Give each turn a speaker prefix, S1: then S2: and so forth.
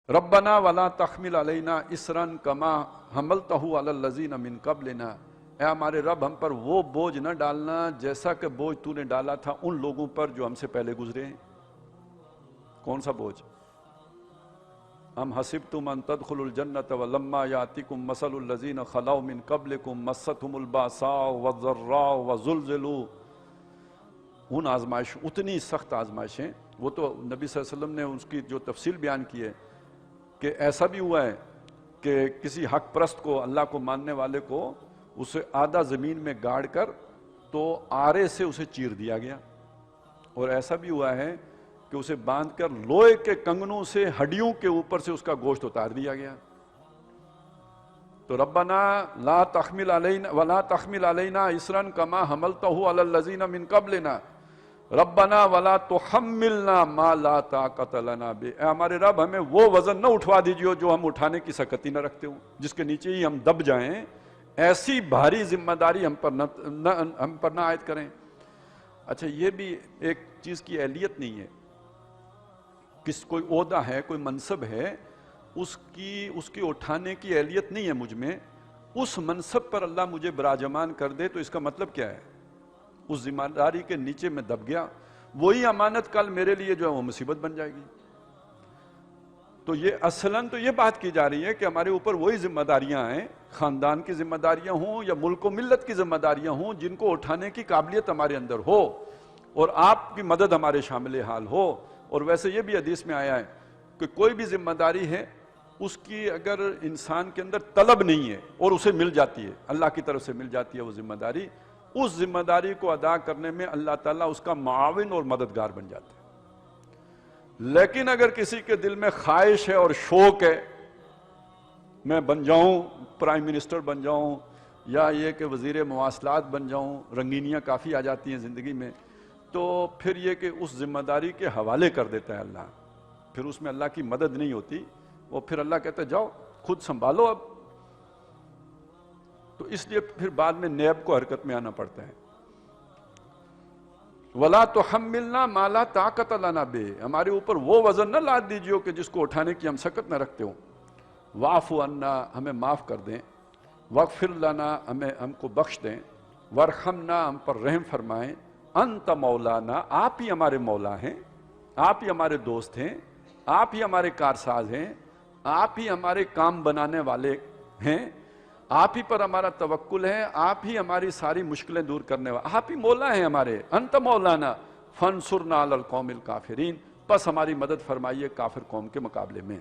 S1: ربنا ولا تحمل علینا اسرا کما حملتہ علی الذین من قبلنا، اے ہمارے رب ہم پر وہ بوجھ نہ ڈالنا جیسا کہ بوجھ تو نے ڈالا تھا ان لوگوں پر جو ہم سے پہلے گزرے ہیں۔ کون سا بوجھ؟ ام حسبتم ان تدخلوا الجنۃ ولما یاتکم مثل الذین خلوا من قبلکم مستهم الباساء والضراء وزلزلوا، ان آزمائش، اتنی سخت آزمائشیں، وہ تو نبی صلی اللہ علیہ وسلم نے اس کی جو تفصیل بیان کی ہے کہ ایسا بھی ہوا ہے کہ کسی حق پرست کو، اللہ کو ماننے والے کو، اسے آدھا زمین میں گاڑ کر تو آرے سے اسے چیر دیا گیا، اور ایسا بھی ہوا ہے کہ اسے باندھ کر لوہے کے کنگنوں سے ہڈیوں کے اوپر سے اس کا گوشت اتار دیا گیا۔ تو ربنا لا تحمل علینا ولا تحمل علینا اسرا کما حملتہ علی الذین من قبلنا ربنا ولا تحملنا ما لا طاقت لنا بہ، اے ہمارے رب ہمیں وہ وزن نہ اٹھوا دیجیے جو ہم اٹھانے کی سکت ہی نہ رکھتے ہوں، جس کے نیچے ہی ہم دب جائیں، ایسی بھاری ذمہ داری ہم پر نہ عائد کریں۔ اچھا، یہ بھی ایک چیز کی اہلیت نہیں ہے، کوئی عہدہ ہے، کوئی منصب ہے، اس کی اٹھانے کی اہلیت نہیں ہے مجھ میں، اس منصب پر اللہ مجھے براجمان کر دے تو اس کا مطلب کیا ہے؟ اس ذمہ داری کے نیچے میں دب گیا، وہی امانت کل میرے لیے جو ہے وہ مصیبت بن جائے گی۔ تو یہ اصلاً تو یہ بات کی جا رہی ہے کہ ہمارے اوپر وہی ذمہ داریاں ہیں، خاندان کی ذمہ داریاں ہوں یا ملک و ملت کی ذمہ داریاں ہوں، جن کو اٹھانے کی قابلیت ہمارے اندر ہو اور آپ کی مدد ہمارے شامل حال ہو۔ اور ویسے یہ بھی حدیث میں آیا ہے کہ کوئی بھی ذمہ داری ہے، اس کی اگر انسان کے اندر طلب نہیں ہے اور اسے مل جاتی ہے، اللہ کی طرف سے مل جاتی ہے وہ ذمہ داری، اس ذمہ داری کو ادا کرنے میں اللہ تعالیٰ اس کا معاون اور مددگار بن جاتا ہے۔ لیکن اگر کسی کے دل میں خواہش ہے اور شوق ہے، میں بن جاؤں، پرائم منسٹر بن جاؤں، یا یہ کہ وزیر مواصلات بن جاؤں، رنگینیاں کافی آ جاتی ہیں زندگی میں، تو پھر یہ کہ اس ذمہ داری کے حوالے کر دیتا ہے اللہ، پھر اس میں اللہ کی مدد نہیں ہوتی، وہ پھر اللہ کہتا ہے جاؤ خود سنبھالو اب۔ تو اس لیے پھر بعد میں نیب کو حرکت میں آنا پڑتا ہے۔ وَلَا تُحَمِّلْنَا مَا لَا طَاقَتَ لَنَا بِهِ، ہمارے اوپر وہ وزن نہ لاد دیجیے کہ جس کو اٹھانے کی ہم سکت نہ رکھتے ہوں۔ وَاعْفُ عَنَّا، ہمیں معاف کر دیں، وَاغْفِرْ لَنَا، ہم کو بخش دیں، وَارْحَمْنَا، ہم پر رحم فرمائیں، انت مولانا، آپ ہی ہمارے مولا ہیں، آپ ہی ہمارے دوست ہیں، آپ ہی ہمارے کارساز ہیں، آپ ہی ہمارے کام بنانے والے ہیں، آپ ہی پر ہمارا توکل ہے، آپ ہی ہماری ساری مشکلیں دور کرنے والے، آپ ہی مولا ہیں ہمارے، انت مولانا فانصرنا علی القوم الکافرین، بس ہماری مدد فرمائیے کافر قوم کے مقابلے میں۔